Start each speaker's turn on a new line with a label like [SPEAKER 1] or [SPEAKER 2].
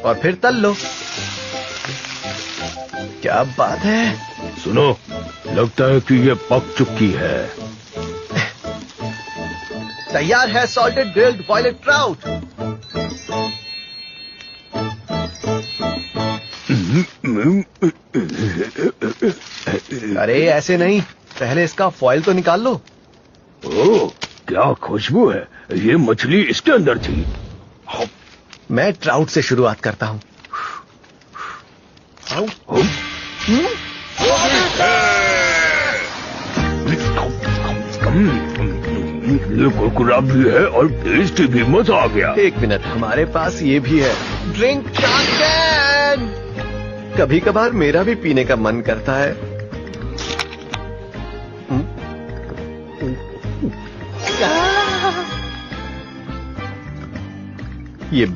[SPEAKER 1] और फिर तल लो। क्या बात है।
[SPEAKER 2] सुनो, लगता है कि ये पक चुकी है।
[SPEAKER 1] तैयार है सॉल्टेड ग्रिल्ड बॉयलेड ट्राउट। अरे ऐसे नहीं, पहले इसका फॉइल तो निकाल लो।
[SPEAKER 2] ओह, क्या खुशबू है। ये मछली इसके अंदर थी।
[SPEAKER 1] मैं ट्राउट से शुरुआत करता हूं।
[SPEAKER 2] ये कुरकुरा भी है और टेस्टी भी, मजा आ गया।
[SPEAKER 1] एक मिनट, हमारे पास ये भी है, ड्रिंक शार्क कैन। कभी कभार मेरा भी पीने का मन करता है। ये